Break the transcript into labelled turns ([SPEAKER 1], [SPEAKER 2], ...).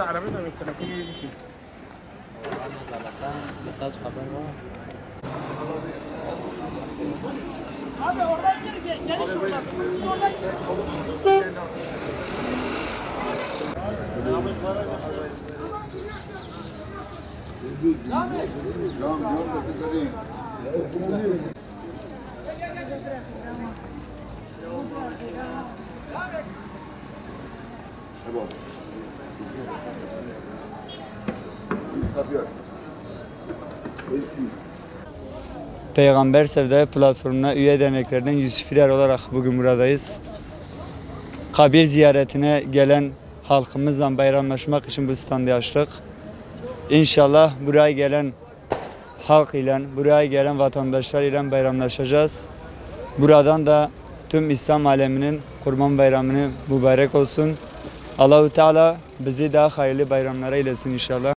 [SPEAKER 1] عربي ده بالتليفون
[SPEAKER 2] Peygamber Sevdaya platformuna üye derneklerden Yusufler olarak bugün buradayız. Kabir ziyaretine gelen halkımızla bayramlaşmak için bu standı açtık. İnşallah buraya gelen halk ile, buraya gelen vatandaşlar ile bayramlaşacağız. Buradan da tüm İslam aleminin Kurban Bayramı'nı mübarek olsun. Allah-u Teala bizi daha hayırlı bayramlara eylesin inşallah.